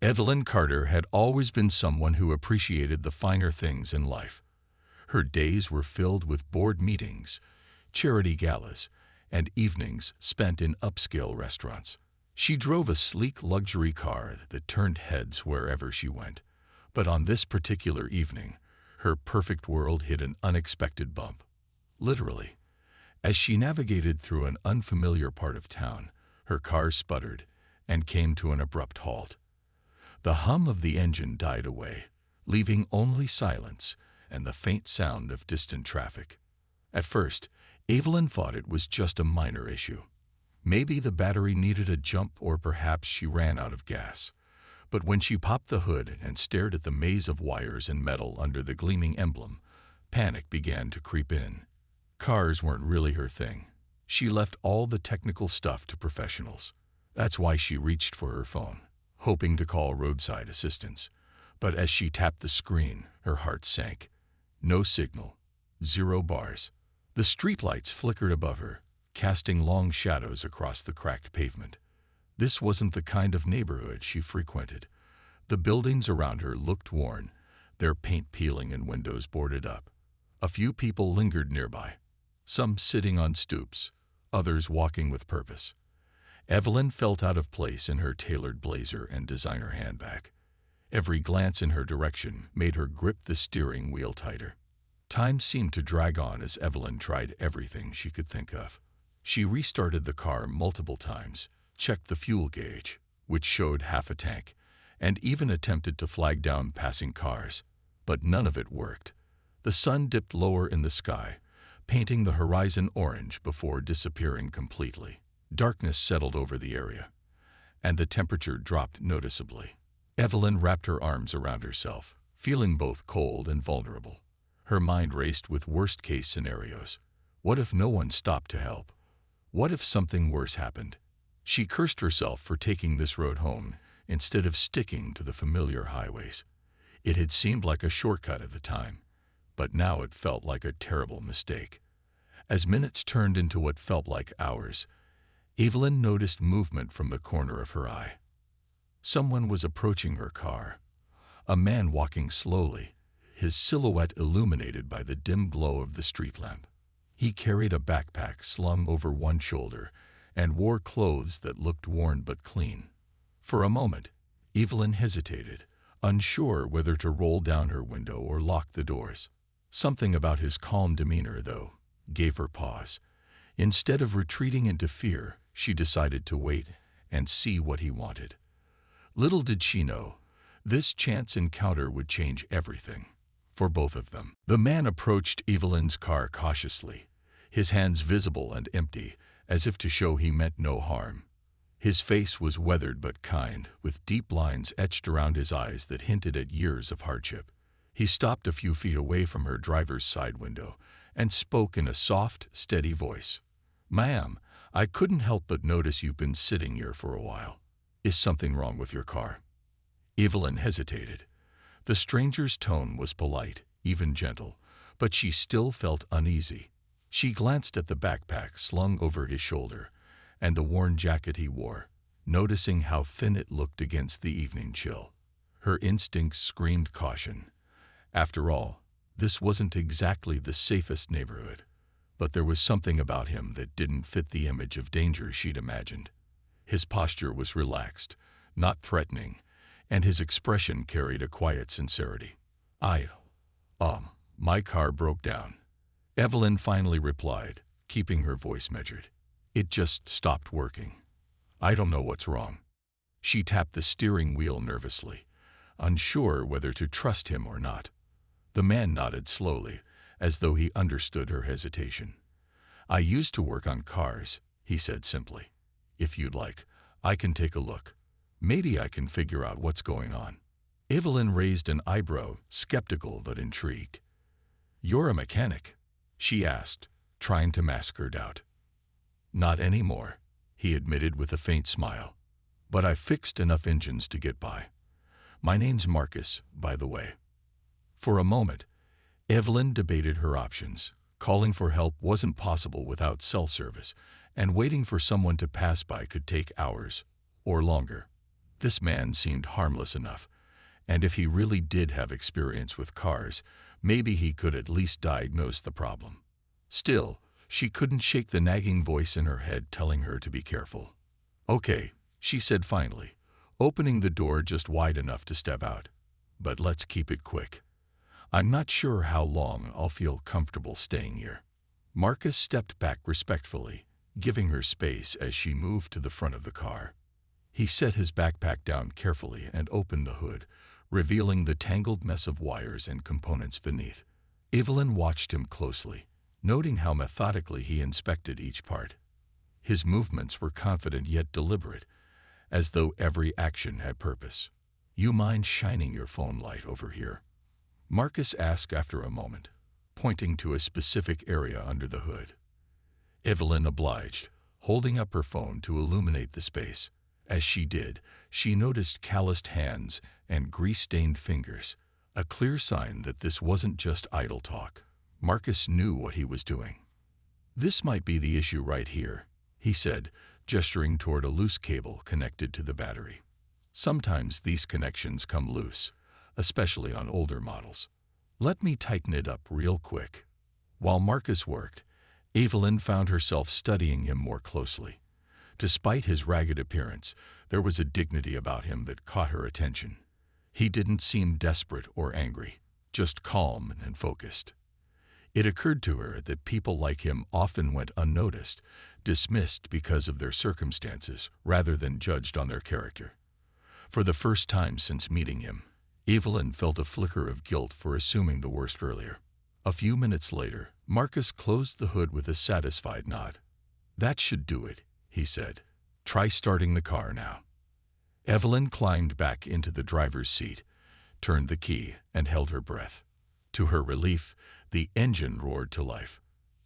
Evelyn Carter had always been someone who appreciated the finer things in life. Her days were filled with board meetings, charity galas, and evenings spent in upscale restaurants. She drove a sleek luxury car that turned heads wherever she went. But on this particular evening, her perfect world hit an unexpected bump. Literally. As she navigated through an unfamiliar part of town, her car sputtered and came to an abrupt halt. The hum of the engine died away, leaving only silence and the faint sound of distant traffic. At first, Evelyn thought it was just a minor issue. Maybe the battery needed a jump, or perhaps she ran out of gas. But when she popped the hood and stared at the maze of wires and metal under the gleaming emblem, panic began to creep in. Cars weren't really her thing. She left all the technical stuff to professionals. That's why she reached for her phone, hoping to call roadside assistance. But as she tapped the screen, her heart sank. No signal. 0 bars. The streetlights flickered above her, casting long shadows across the cracked pavement. This wasn't the kind of neighborhood she frequented. The buildings around her looked worn, their paint peeling and windows boarded up. A few people lingered nearby, some sitting on stoops, others walking with purpose. Evelyn felt out of place in her tailored blazer and designer handbag. Every glance in her direction made her grip the steering wheel tighter. Time seemed to drag on as Evelyn tried everything she could think of. She restarted the car multiple times, checked the fuel gauge, which showed half a tank, and even attempted to flag down passing cars. But none of it worked. The sun dipped lower in the sky, painting the horizon orange before disappearing completely. Darkness settled over the area, and the temperature dropped noticeably. Evelyn wrapped her arms around herself, feeling both cold and vulnerable. Her mind raced with worst-case scenarios. What if no one stopped to help? What if something worse happened? She cursed herself for taking this road home instead of sticking to the familiar highways. It had seemed like a shortcut at the time, but now it felt like a terrible mistake. As minutes turned into what felt like hours, Evelyn noticed movement from the corner of her eye. Someone was approaching her car. A man walking slowly, his silhouette illuminated by the dim glow of the street lamp. He carried a backpack slung over one shoulder and wore clothes that looked worn but clean. For a moment, Evelyn hesitated, unsure whether to roll down her window or lock the doors. Something about his calm demeanor, though, gave her pause. Instead of retreating into fear, she decided to wait and see what he wanted. Little did she know, this chance encounter would change everything for both of them. The man approached Evelyn's car cautiously, his hands visible and empty, as if to show he meant no harm. His face was weathered but kind, with deep lines etched around his eyes that hinted at years of hardship. He stopped a few feet away from her driver's side window and spoke in a soft, steady voice. "Ma'am, I couldn't help but notice you've been sitting here for a while. Is something wrong with your car?" Evelyn hesitated. The stranger's tone was polite, even gentle, but she still felt uneasy. She glanced at the backpack slung over his shoulder and the worn jacket he wore, noticing how thin it looked against the evening chill. Her instincts screamed caution. After all, this wasn't exactly the safest neighborhood, but there was something about him that didn't fit the image of danger she'd imagined. His posture was relaxed, not threatening, and his expression carried a quiet sincerity. My car broke down," Evelyn finally replied, keeping her voice measured. "It just stopped working. I don't know what's wrong." She tapped the steering wheel nervously, unsure whether to trust him or not. The man nodded slowly, as though he understood her hesitation. "I used to work on cars," he said simply. "If you'd like, I can take a look. Maybe I can figure out what's going on." Evelyn raised an eyebrow, skeptical but intrigued. "You're a mechanic?" she asked, trying to mask her doubt. "Not anymore," he admitted with a faint smile. "But I've fixed enough engines to get by. My name's Marcus, by the way." For a moment, Evelyn debated her options. Calling for help wasn't possible without cell service, and waiting for someone to pass by could take hours or longer. This man seemed harmless enough, and if he really did have experience with cars, maybe he could at least diagnose the problem. Still, she couldn't shake the nagging voice in her head telling her to be careful. "Okay," she said finally, opening the door just wide enough to step out. "But let's keep it quick. I'm not sure how long I'll feel comfortable staying here." Marcus stepped back respectfully, giving her space as she moved to the front of the car. He set his backpack down carefully and opened the hood, revealing the tangled mess of wires and components beneath. Evelyn watched him closely, noting how methodically he inspected each part. His movements were confident yet deliberate, as though every action had purpose. "You mind shining your phone light over here?" Marcus asked after a moment, pointing to a specific area under the hood. Evelyn obliged, holding up her phone to illuminate the space. As she did, she noticed calloused hands and grease-stained fingers, a clear sign that this wasn't just idle talk. Marcus knew what he was doing. "This might be the issue right here," he said, gesturing toward a loose cable connected to the battery. "Sometimes these connections come loose, especially on older models. Let me tighten it up real quick." While Marcus worked, Evelyn found herself studying him more closely. Despite his ragged appearance, there was a dignity about him that caught her attention. He didn't seem desperate or angry, just calm and focused. It occurred to her that people like him often went unnoticed, dismissed because of their circumstances rather than judged on their character. For the first time since meeting him, Evelyn felt a flicker of guilt for assuming the worst earlier. A few minutes later, Marcus closed the hood with a satisfied nod. "That should do it," he said. "Try starting the car now." Evelyn climbed back into the driver's seat, turned the key, and held her breath. To her relief, the engine roared to life.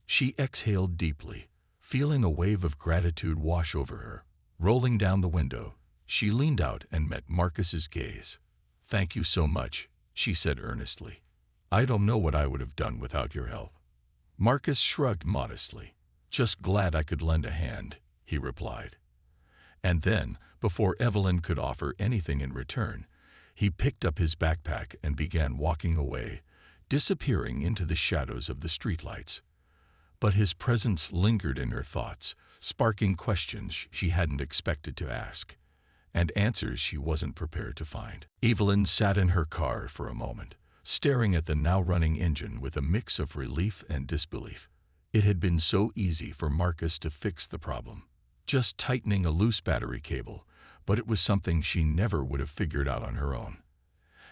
She exhaled deeply, feeling a wave of gratitude wash over her. Rolling down the window, she leaned out and met Marcus's gaze. "Thank you so much," she said earnestly. "I don't know what I would have done without your help." Marcus shrugged modestly. "Just glad I could lend a hand," he replied. And then, before Evelyn could offer anything in return, he picked up his backpack and began walking away, disappearing into the shadows of the streetlights. But his presence lingered in her thoughts, sparking questions she hadn't expected to ask, and answers she wasn't prepared to find. Evelyn sat in her car for a moment, staring at the now-running engine with a mix of relief and disbelief. It had been so easy for Marcus to fix the problem, just tightening a loose battery cable, but it was something she never would have figured out on her own.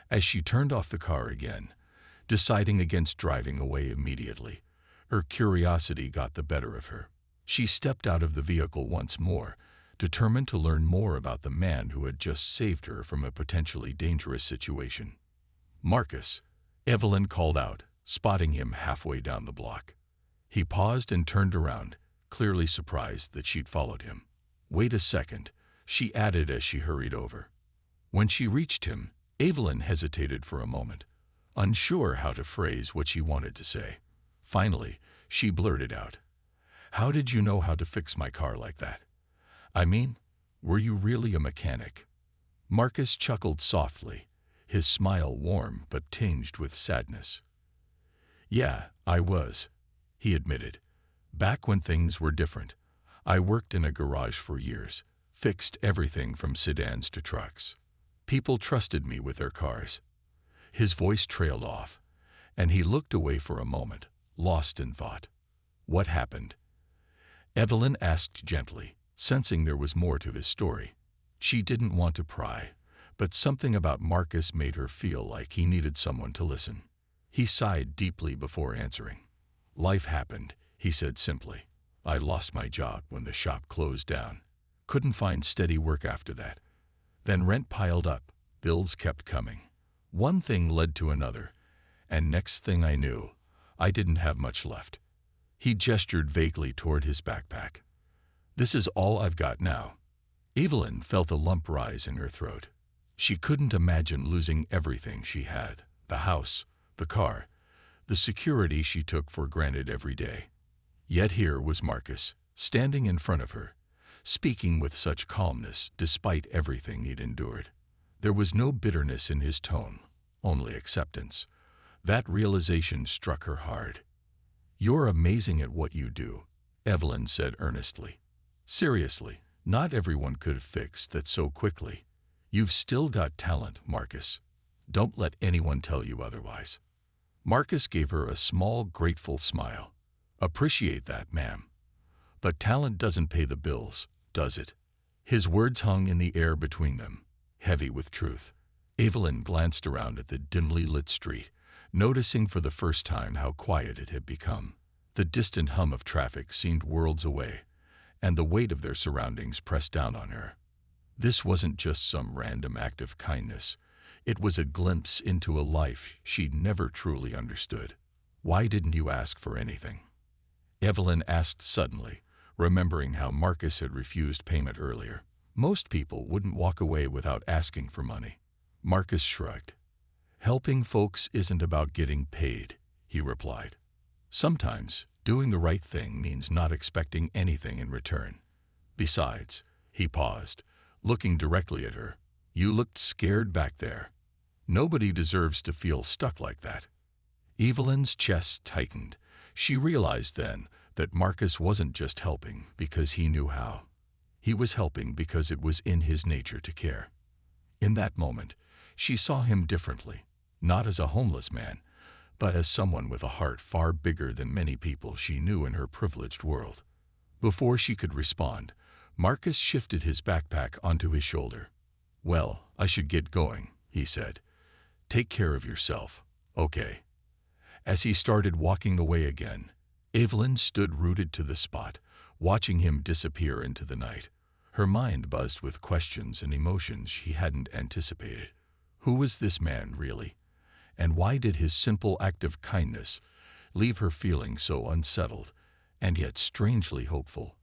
As she turned off the car again, deciding against driving away immediately, her curiosity got the better of her. She stepped out of the vehicle once more, determined to learn more about the man who had just saved her from a potentially dangerous situation. "Marcus," Evelyn called out, spotting him halfway down the block. He paused and turned around, clearly surprised that she'd followed him. "Wait a second," she added as she hurried over. When she reached him, Evelyn hesitated for a moment, unsure how to phrase what she wanted to say. Finally, she blurted out, "How did you know how to fix my car like that? I mean, were you really a mechanic?" Marcus chuckled softly, his smile warm but tinged with sadness. "Yeah, I was," he admitted. "Back when things were different, I worked in a garage for years, fixed everything from sedans to trucks. People trusted me with their cars." His voice trailed off, and he looked away for a moment, lost in thought. "What happened?" Evelyn asked gently, sensing there was more to his story. She didn't want to pry, but something about Marcus made her feel like he needed someone to listen. He sighed deeply before answering. "Life happened," he said simply. "I lost my job when the shop closed down. Couldn't find steady work after that. Then rent piled up, bills kept coming. One thing led to another, and next thing I knew, I didn't have much left." He gestured vaguely toward his backpack. "This is all I've got now." Evelyn felt a lump rise in her throat. She couldn't imagine losing everything she had: the house, the car, the security she took for granted every day. Yet here was Marcus, standing in front of her, speaking with such calmness despite everything he'd endured. There was no bitterness in his tone, only acceptance. That realization struck her hard. "You're amazing at what you do," Evelyn said earnestly. "Seriously, not everyone could have fixed that so quickly. You've still got talent, Marcus. Don't let anyone tell you otherwise." Marcus gave her a small, grateful smile. "Appreciate that, ma'am. But talent doesn't pay the bills, does it?" His words hung in the air between them, heavy with truth. Evelyn glanced around at the dimly lit street, noticing for the first time how quiet it had become. The distant hum of traffic seemed worlds away, and the weight of their surroundings pressed down on her. This wasn't just some random act of kindness. It was a glimpse into a life she'd never truly understood. "Why didn't you ask for anything?" Evelyn asked suddenly, remembering how Marcus had refused payment earlier. Most people wouldn't walk away without asking for money. Marcus shrugged. "Helping folks isn't about getting paid," he replied. "Sometimes, doing the right thing means not expecting anything in return. Besides," he paused, looking directly at her, "you looked scared back there. Nobody deserves to feel stuck like that." Evelyn's chest tightened. She realized then that Marcus wasn't just helping because he knew how. He was helping because it was in his nature to care. In that moment, she saw him differently, not as a homeless man, but as someone with a heart far bigger than many people she knew in her privileged world. Before she could respond, Marcus shifted his backpack onto his shoulder. "Well, I should get going," he said. "Take care of yourself, okay?" As he started walking away again, Evelyn stood rooted to the spot, watching him disappear into the night. Her mind buzzed with questions and emotions she hadn't anticipated. Who was this man, really? And why did his simple act of kindness leave her feeling so unsettled and yet strangely hopeful?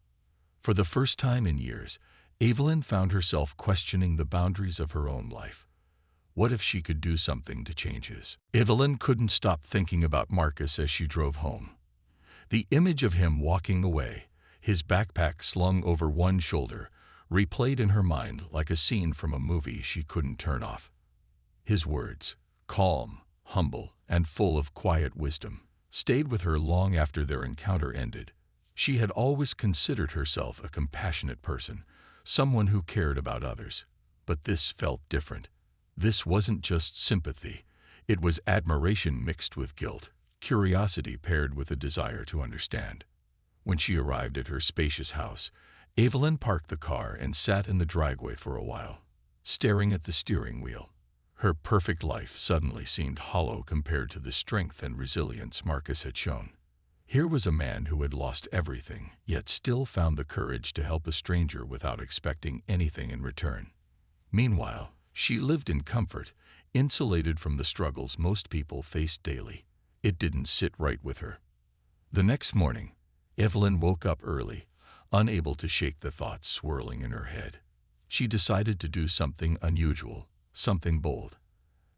For the first time in years, Evelyn found herself questioning the boundaries of her own life. What if she could do something to change his? Evelyn couldn't stop thinking about Marcus as she drove home. The image of him walking away, his backpack slung over one shoulder, replayed in her mind like a scene from a movie she couldn't turn off. His words, calm, humble, and full of quiet wisdom, stayed with her long after their encounter ended. She had always considered herself a compassionate person, someone who cared about others. But this felt different. This wasn't just sympathy. It was admiration mixed with guilt, curiosity paired with a desire to understand. When she arrived at her spacious house, Evelyn parked the car and sat in the driveway for a while, staring at the steering wheel. Her perfect life suddenly seemed hollow compared to the strength and resilience Marcus had shown. Here was a man who had lost everything, yet still found the courage to help a stranger without expecting anything in return. Meanwhile, she lived in comfort, insulated from the struggles most people faced daily. It didn't sit right with her. The next morning, Evelyn woke up early, unable to shake the thoughts swirling in her head. She decided to do something unusual, something bold.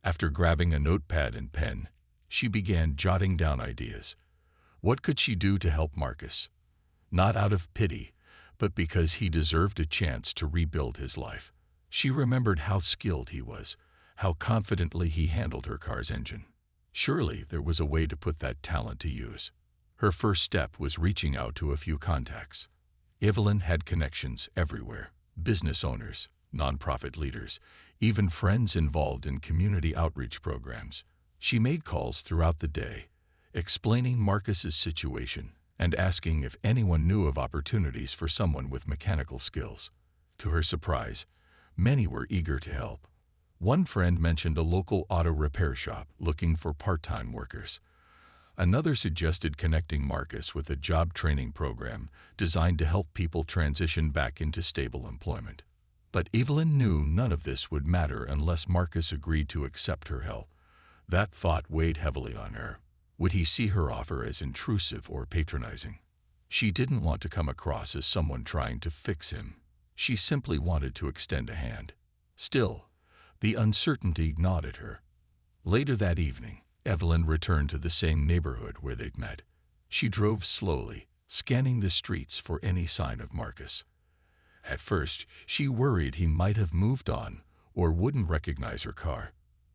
After grabbing a notepad and pen, she began jotting down ideas. What could she do to help Marcus? Not out of pity, but because he deserved a chance to rebuild his life. She remembered how skilled he was, how confidently he handled her car's engine. Surely there was a way to put that talent to use. Her first step was reaching out to a few contacts. Evelyn had connections everywhere: business owners, nonprofit leaders, even friends involved in community outreach programs. She made calls throughout the day, explaining Marcus's situation and asking if anyone knew of opportunities for someone with mechanical skills. To her surprise, many were eager to help. One friend mentioned a local auto repair shop looking for part-time workers. Another suggested connecting Marcus with a job training program designed to help people transition back into stable employment. But Evelyn knew none of this would matter unless Marcus agreed to accept her help. That thought weighed heavily on her. Would he see her offer as intrusive or patronizing? She didn't want to come across as someone trying to fix him. She simply wanted to extend a hand. Still, the uncertainty gnawed at her. Later that evening, Evelyn returned to the same neighborhood where they'd met. She drove slowly, scanning the streets for any sign of Marcus. At first, she worried he might have moved on or wouldn't recognize her car.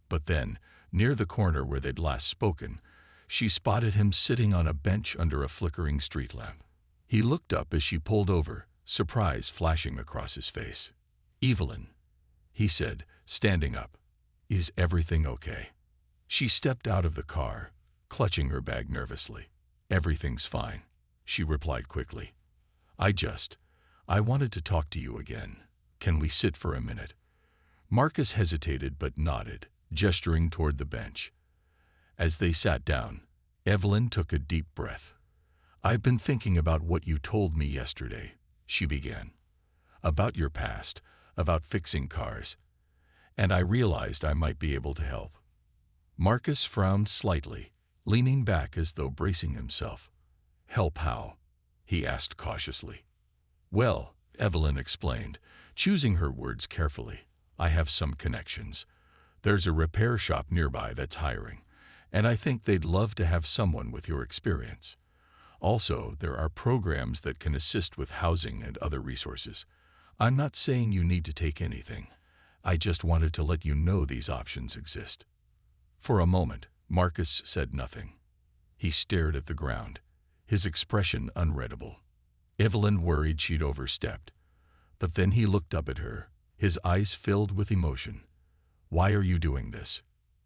But then, near the corner where they'd last spoken, she spotted him sitting on a bench under a flickering street lamp. He looked up as she pulled over, surprise flashing across his face. "Evelyn," he said, standing up. "Is everything okay?" She stepped out of the car, clutching her bag nervously. "Everything's fine," she replied quickly. I wanted to talk to you again. Can we sit for a minute?" Marcus hesitated but nodded, gesturing toward the bench. As they sat down, Evelyn took a deep breath. "I've been thinking about what you told me yesterday," she began. "About your past, about fixing cars. And I realized I might be able to help." Marcus frowned slightly, leaning back as though bracing himself. "Help how?" he asked cautiously. "Well," Evelyn explained, choosing her words carefully, "I have some connections. There's a repair shop nearby that's hiring, and I think they'd love to have someone with your experience. Also, there are programs that can assist with housing and other resources. I'm not saying you need to take anything. I just wanted to let you know these options exist." For a moment, Marcus said nothing. He stared at the ground, his expression unreadable. Evelyn worried she'd overstepped. But then he looked up at her, his eyes filled with emotion. "Why are you doing this?"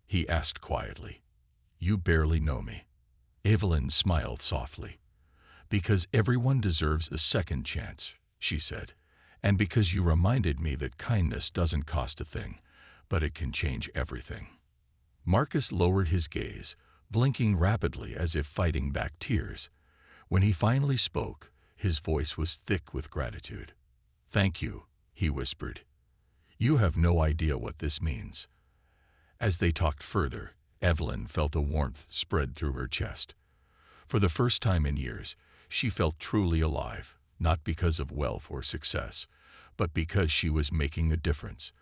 he asked quietly. "You barely know me." Evelyn smiled softly. "Because everyone deserves a second chance," she said, "and because you reminded me that kindness doesn't cost a thing, but it can change everything." Marcus lowered his gaze, blinking rapidly as if fighting back tears. When he finally spoke, his voice was thick with gratitude. "Thank you," he whispered. "You have no idea what this means." As they talked further, Evelyn felt a warmth spread through her chest. For the first time in years, she felt truly alive, not because of wealth or success, but because she was making a difference.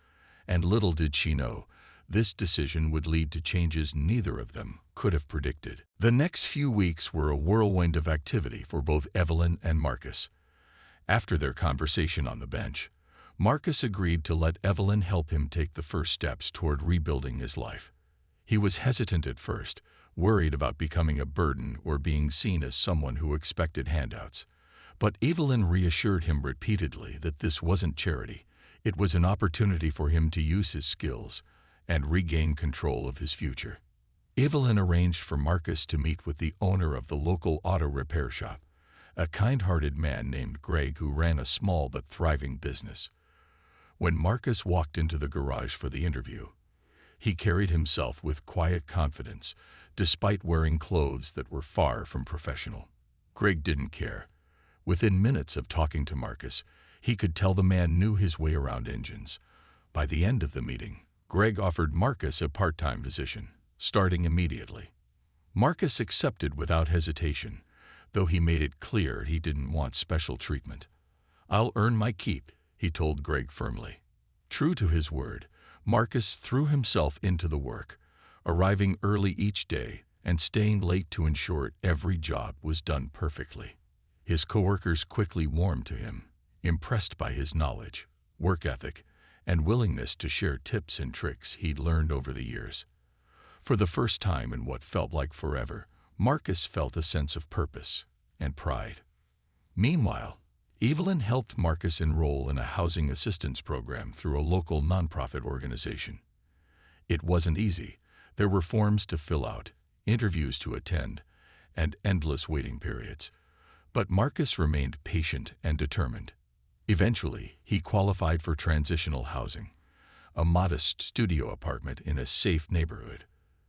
And little did she know, this decision would lead to changes neither of them could have predicted. The next few weeks were a whirlwind of activity for both Evelyn and Marcus. After their conversation on the bench, Marcus agreed to let Evelyn help him take the first steps toward rebuilding his life. He was hesitant at first, worried about becoming a burden or being seen as someone who expected handouts. But Evelyn reassured him repeatedly that this wasn't charity. It was an opportunity for him to use his skills and regain control of his future. Evelyn arranged for Marcus to meet with the owner of the local auto repair shop, a kind-hearted man named Greg who ran a small but thriving business. When Marcus walked into the garage for the interview, he carried himself with quiet confidence, despite wearing clothes that were far from professional. Greg didn't care. Within minutes of talking to Marcus, he could tell the man knew his way around engines. By the end of the meeting, Greg offered Marcus a part-time position, starting immediately. Marcus accepted without hesitation, though he made it clear he didn't want special treatment. "I'll earn my keep," he told Greg firmly. True to his word, Marcus threw himself into the work, arriving early each day and staying late to ensure every job was done perfectly. His coworkers quickly warmed to him, impressed by his knowledge, work ethic, and willingness to share tips and tricks he'd learned over the years. For the first time in what felt like forever, Marcus felt a sense of purpose and pride. Meanwhile, Evelyn helped Marcus enroll in a housing assistance program through a local nonprofit organization. It wasn't easy. There were forms to fill out, interviews to attend, and endless waiting periods. But Marcus remained patient and determined. Eventually, he qualified for transitional housing, a modest studio apartment in a safe neighborhood.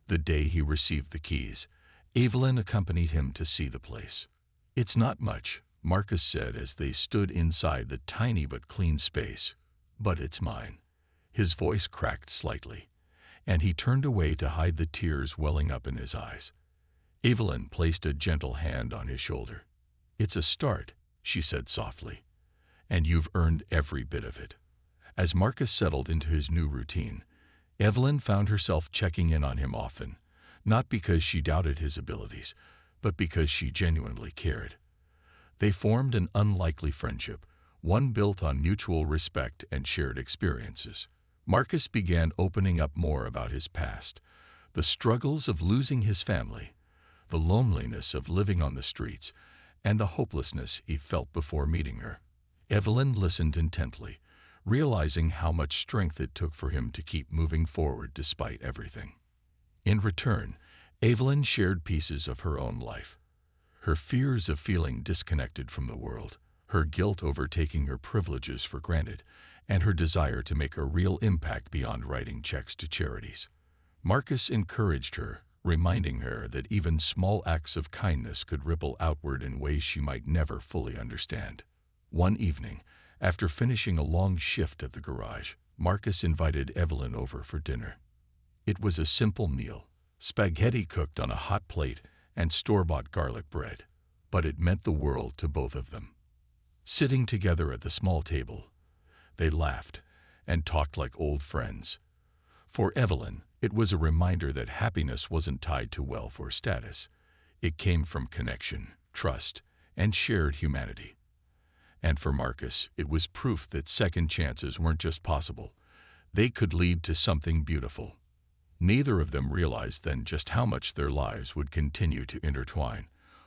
The day he received the keys, Evelyn accompanied him to see the place. "It's not much," Marcus said as they stood inside the tiny but clean space, "but it's mine." His voice cracked slightly, and he turned away to hide the tears welling up in his eyes. Evelyn placed a gentle hand on his shoulder. "It's a start," she said softly, "and you've earned every bit of it." As Marcus settled into his new routine, Evelyn found herself checking in on him often, not because she doubted his abilities, but because she genuinely cared. They formed an unlikely friendship, one built on mutual respect and shared experiences. Marcus began opening up more about his past, the struggles of losing his family, the loneliness of living on the streets, and the hopelessness he felt before meeting her. Evelyn listened intently, realizing how much strength it took for him to keep moving forward despite everything. In return, Evelyn shared pieces of her own life. Her fears of feeling disconnected from the world, her guilt over taking her privileges for granted, and her desire to make a real impact beyond writing checks to charities. Marcus encouraged her, reminding her that even small acts of kindness could ripple outward in ways she might never fully understand. One evening, after finishing a long shift at the garage, Marcus invited Evelyn over for dinner. It was a simple meal, spaghetti cooked on a hot plate and store-bought garlic bread, but it meant the world to both of them. Sitting together at the small table, they laughed and talked like old friends. For Evelyn, it was a reminder that happiness wasn't tied to wealth or status. It came from connection, trust, and shared humanity. And for Marcus, it was proof that second chances weren't just possible. They could lead to something beautiful. Neither of them realized then just how much their lives would continue to intertwine,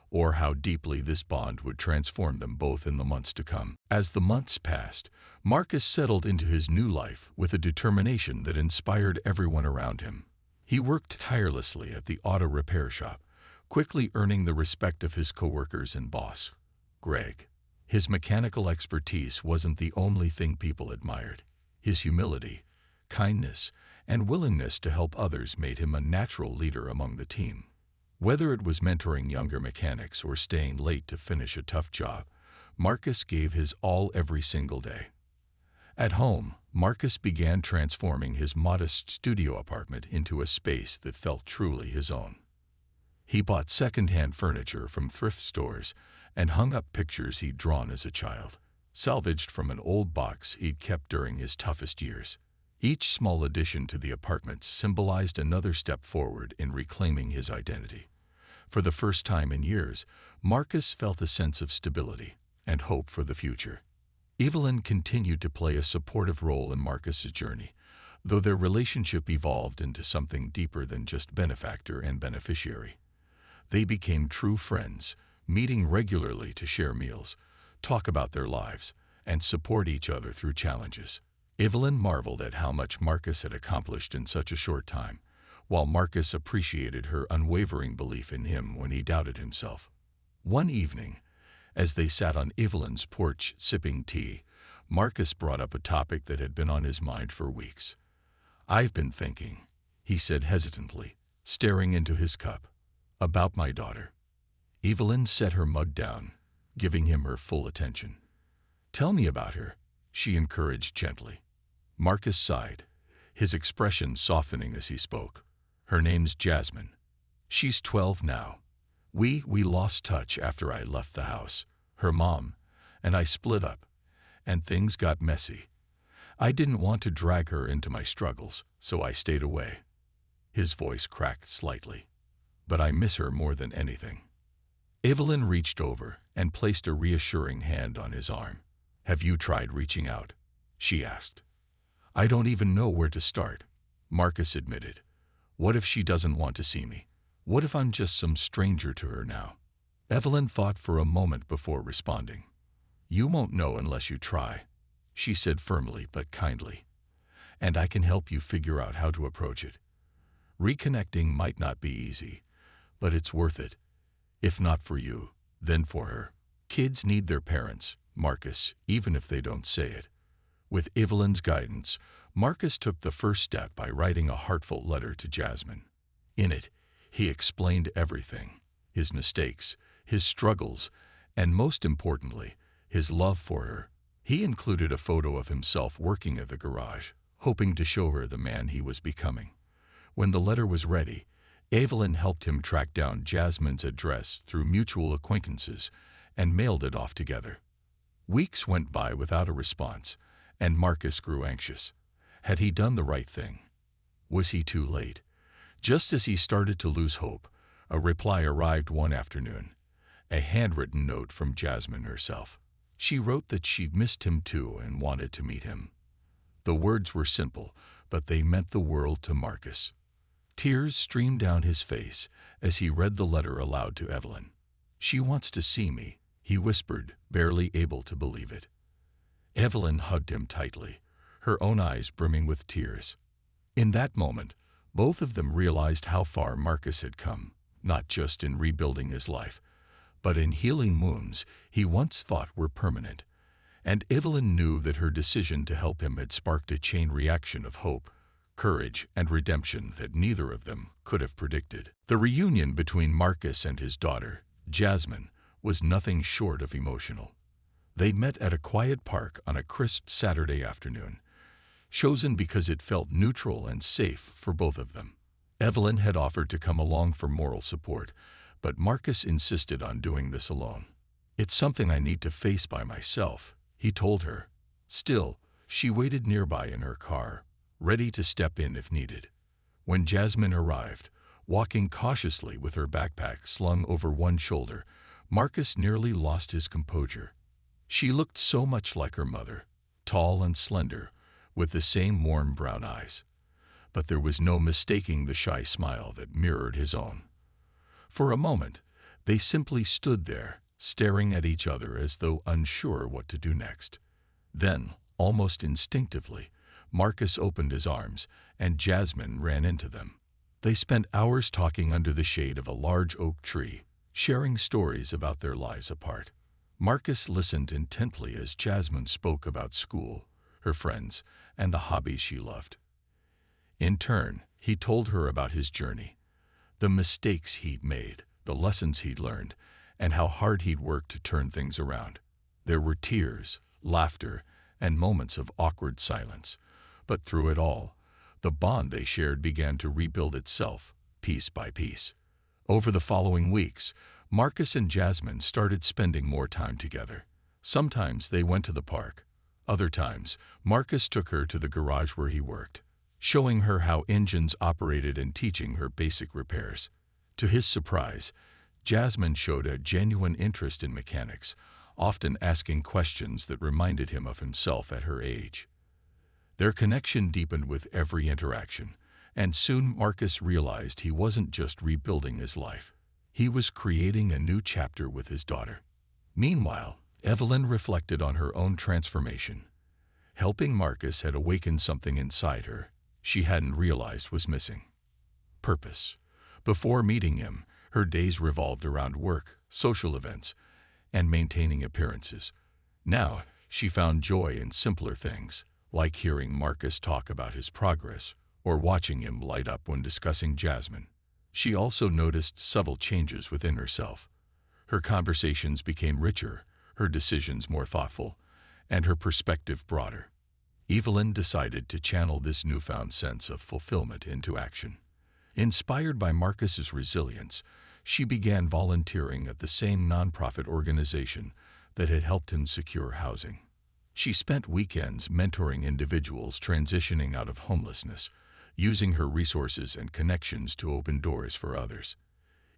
or how deeply this bond would transform them both in the months to come. As the months passed, Marcus settled into his new life with a determination that inspired everyone around him. He worked tirelessly at the auto repair shop, quickly earning the respect of his coworkers and boss, Greg. His mechanical expertise wasn't the only thing people admired. His humility, kindness, and willingness to help others made him a natural leader among the team. Whether it was mentoring younger mechanics or staying late to finish a tough job, Marcus gave his all every single day. At home, Marcus began transforming his modest studio apartment into a space that felt truly his own. He bought second-hand furniture from thrift stores and hung up pictures he'd drawn as a child, salvaged from an old box he'd kept during his toughest years. Each small addition to the apartment symbolized another step forward in reclaiming his identity. For the first time in years, Marcus felt a sense of stability and hope for the future. Evelyn continued to play a supportive role in Marcus's journey, though their relationship evolved into something deeper than just benefactor and beneficiary. They became true friends, meeting regularly to share meals, talk about their lives, and support each other through challenges. Evelyn marveled at how much Marcus had accomplished in such a short time, while Marcus appreciated her unwavering belief in him when he doubted himself. One evening, as they sat on Evelyn's porch sipping tea, Marcus brought up a topic that had been on his mind for weeks. "I've been thinking," he said hesitantly, staring into his cup, "about my daughter." Evelyn set her mug down, giving him her full attention. "Tell me about her," she encouraged gently. Marcus sighed, his expression softening as he spoke. "Her name's Jasmine. She's 12 now. We lost touch after I left the house. Her mom and I split up, and things got messy. I didn't want to drag her into my struggles, so I stayed away." His voice cracked slightly. "But I miss her more than anything." Evelyn reached over and placed a reassuring hand on his arm. "Have you tried reaching out?" she asked. "I don't even know where to start," Marcus admitted. "What if she doesn't want to see me? What if I'm just some stranger to her now?" Evelyn thought for a moment before responding. "You won't know unless you try," she said firmly but kindly. "And I can help you figure out how to approach it. Reconnecting might not be easy, but it's worth it. If not for you, then for her. Kids need their parents, Marcus, even if they don't say it." With Evelyn's guidance, Marcus took the first step by writing a heartfelt letter to Jasmine. In it, he explained everything: his mistakes, his struggles, and most importantly, his love for her. He included a photo of himself working at the garage, hoping to show her the man he was becoming. When the letter was ready, Evelyn helped him track down Jasmine's address through mutual acquaintances and mailed it off together. Weeks went by without a response, and Marcus grew anxious. Had he done the right thing? Was he too late? Just as he started to lose hope, a reply arrived one afternoon, a handwritten note from Jasmine herself. She wrote that she'd missed him too and wanted to meet him. The words were simple, but they meant the world to Marcus. Tears streamed down his face as he read the letter aloud to Evelyn. "She wants to see me," he whispered, barely able to believe it. Evelyn hugged him tightly, her own eyes brimming with tears. In that moment, both of them realized how far Marcus had come, not just in rebuilding his life, but in healing wounds he once thought were permanent. And Evelyn knew that her decision to help him had sparked a chain reaction of hope, courage, and redemption that neither of them could have predicted. The reunion between Marcus and his daughter, Jasmine, was nothing short of emotional. They met at a quiet park on a crisp Saturday afternoon, chosen because it felt neutral and safe for both of them. Evelyn had offered to come along for moral support, but Marcus insisted on doing this alone. "It's something I need to face by myself," he told her. Still, she waited nearby in her car, ready to step in if needed. When Jasmine arrived, walking cautiously with her backpack slung over one shoulder, Marcus nearly lost his composure. She looked so much like her mother, tall and slender, with the same warm brown eyes. But there was no mistaking the shy smile that mirrored his own. For a moment, they simply stood there, staring at each other as though unsure what to do next. Then, almost instinctively, Marcus opened his arms, and Jasmine ran into them. They spent hours talking under the shade of a large oak tree, sharing stories about their lives apart. Marcus listened intently as Jasmine spoke about school, her friends, and the hobbies she loved. In turn, he told her about his journey, the mistakes he'd made, the lessons he'd learned, and how hard he'd worked to turn things around. There were tears, laughter, and moments of awkward silence. But through it all, the bond they shared began to rebuild itself, piece by piece. Over the following weeks, Marcus and Jasmine started spending more time together. Sometimes they went to the park. Other times, Marcus took her to the garage where he worked, showing her how engines operated and teaching her basic repairs. To his surprise, Jasmine showed a genuine interest in mechanics, often asking questions that reminded him of himself at her age. Their connection deepened with every interaction, and soon Marcus realized he wasn't just rebuilding his life. He was creating a new chapter with his daughter. Meanwhile, Evelyn reflected on her own transformation. Helping Marcus had awakened something inside her she hadn't realized was missing: purpose. Before meeting him, her days revolved around work, social events, and maintaining appearances. Now, she found joy in simpler things, like hearing Marcus talk about his progress or watching him light up when discussing Jasmine. She also noticed subtle changes within herself. Her conversations became richer, her decisions more thoughtful, and her perspective broader. Evelyn decided to channel this newfound sense of fulfillment into action. Inspired by Marcus's resilience, she began volunteering at the same nonprofit organization that had helped him secure housing. She spent weekends mentoring individuals transitioning out of homelessness, using her resources and connections to open doors for others.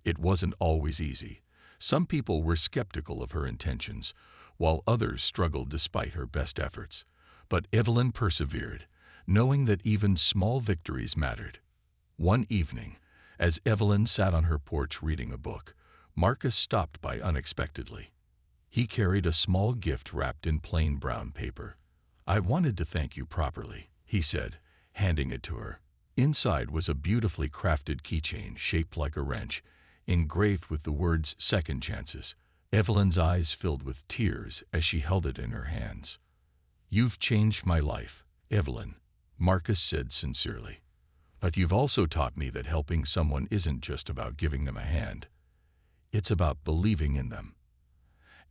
It wasn't always easy. Some people were skeptical of her intentions, while others struggled despite her best efforts. But Evelyn persevered, knowing that even small victories mattered. One evening, as Evelyn sat on her porch reading a book, Marcus stopped by unexpectedly. He carried a small gift wrapped in plain brown paper. "I wanted to thank you properly," he said, handing it to her. Inside was a beautifully crafted keychain shaped like a wrench, engraved with the words "Second Chances." Evelyn's eyes filled with tears as she held it in her hands. "You've changed my life, Evelyn," Marcus said sincerely. "But you've also taught me that helping someone isn't just about giving them a hand. It's about believing in them.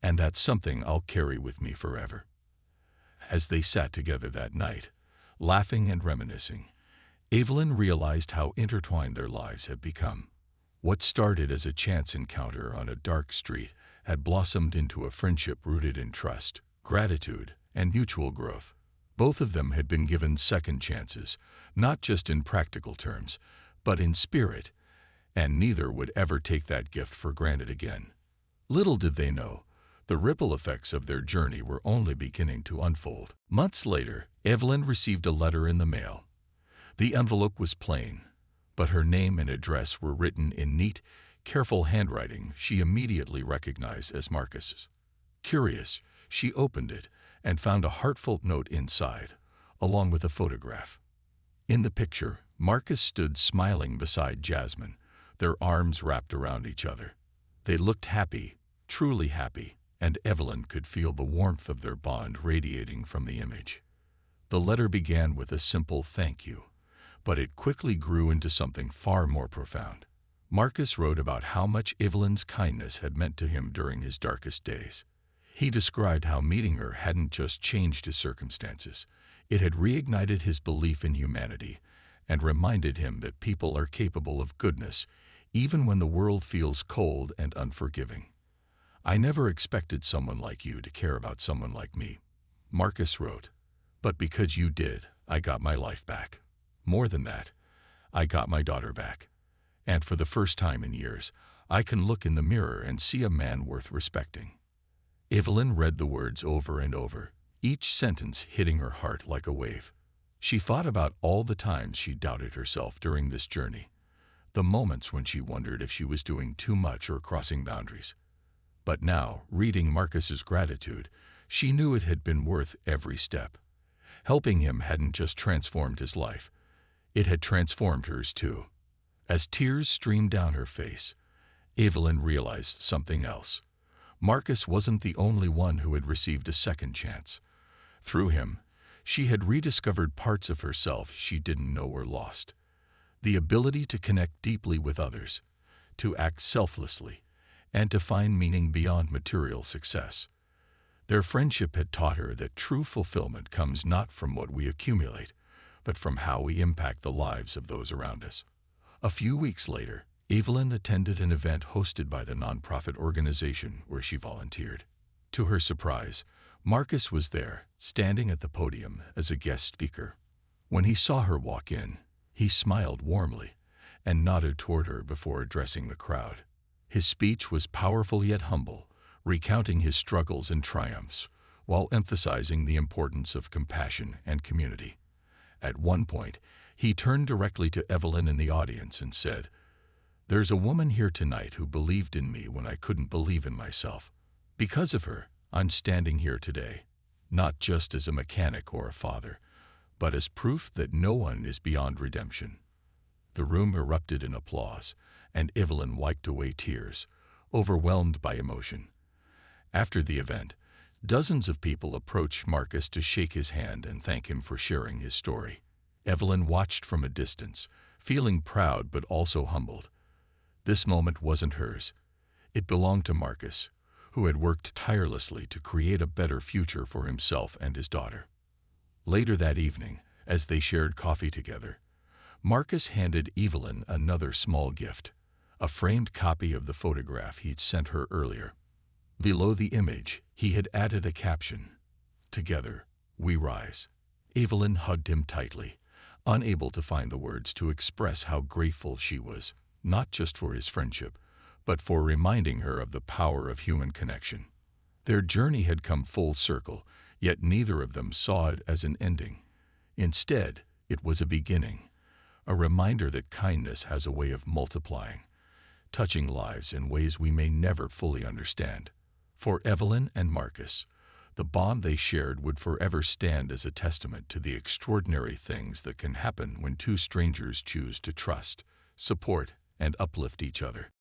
And that's something I'll carry with me forever." As they sat together that night, laughing and reminiscing, Evelyn realized how intertwined their lives had become. What started as a chance encounter on a dark street had blossomed into a friendship rooted in trust, gratitude, and mutual growth. Both of them had been given second chances, not just in practical terms, but in spirit, and neither would ever take that gift for granted again. Little did they know, The ripple effects of their journey were only beginning to unfold. Months later, Evelyn received a letter in the mail. The envelope was plain, but her name and address were written in neat, careful handwriting she immediately recognized as Marcus's. Curious, she opened it and found a heartfelt note inside, along with a photograph. In the picture, Marcus stood smiling beside Jasmine, their arms wrapped around each other. They looked happy, truly happy, and Evelyn could feel the warmth of their bond radiating from the image. The letter began with a simple thank you, but it quickly grew into something far more profound. Marcus wrote about how much Evelyn's kindness had meant to him during his darkest days. He described how meeting her hadn't just changed his circumstances, it had reignited his belief in humanity and reminded him that people are capable of goodness even when the world feels cold and unforgiving. "I never expected someone like you to care about someone like me," Marcus wrote. "But because you did, I got my life back. More than that, I got my daughter back. And for the first time in years, I can look in the mirror and see a man worth respecting." Evelyn read the words over and over, each sentence hitting her heart like a wave. She thought about all the times she doubted herself during this journey, the moments when she wondered if she was doing too much or crossing boundaries. But now, reading Marcus's gratitude, she knew it had been worth every step. Helping him hadn't just transformed his life, it had transformed hers too. As tears streamed down her face, Evelyn realized something else. Marcus wasn't the only one who had received a second chance. Through him, she had rediscovered parts of herself she didn't know were lost. The ability to connect deeply with others, to act selflessly, and to find meaning beyond material success. Their friendship had taught her that true fulfillment comes not from what we accumulate, but from how we impact the lives of those around us. A few weeks later, Evelyn attended an event hosted by the nonprofit organization where she volunteered. To her surprise, Marcus was there, standing at the podium as a guest speaker. When he saw her walk in, he smiled warmly and nodded toward her before addressing the crowd. His speech was powerful yet humble, recounting his struggles and triumphs, while emphasizing the importance of compassion and community. At one point, he turned directly to Evelyn in the audience and said, "There's a woman here tonight who believed in me when I couldn't believe in myself. Because of her, I'm standing here today, not just as a mechanic or a father, but as proof that no one is beyond redemption." The room erupted in applause, and Evelyn wiped away tears, overwhelmed by emotion. After the event, dozens of people approached Marcus to shake his hand and thank him for sharing his story. Evelyn watched from a distance, feeling proud but also humbled. This moment wasn't hers. It belonged to Marcus, who had worked tirelessly to create a better future for himself and his daughter. Later that evening, as they shared coffee together, Marcus handed Evelyn another small gift, a framed copy of the photograph he'd sent her earlier. Below the image, he had added a caption, "Together, we rise." Evelyn hugged him tightly, unable to find the words to express how grateful she was, not just for his friendship, but for reminding her of the power of human connection. Their journey had come full circle, yet neither of them saw it as an ending. Instead, it was a beginning, a reminder that kindness has a way of multiplying, touching lives in ways we may never fully understand. For Evelyn and Marcus, the bond they shared would forever stand as a testament to the extraordinary things that can happen when two strangers choose to trust, support, and uplift each other.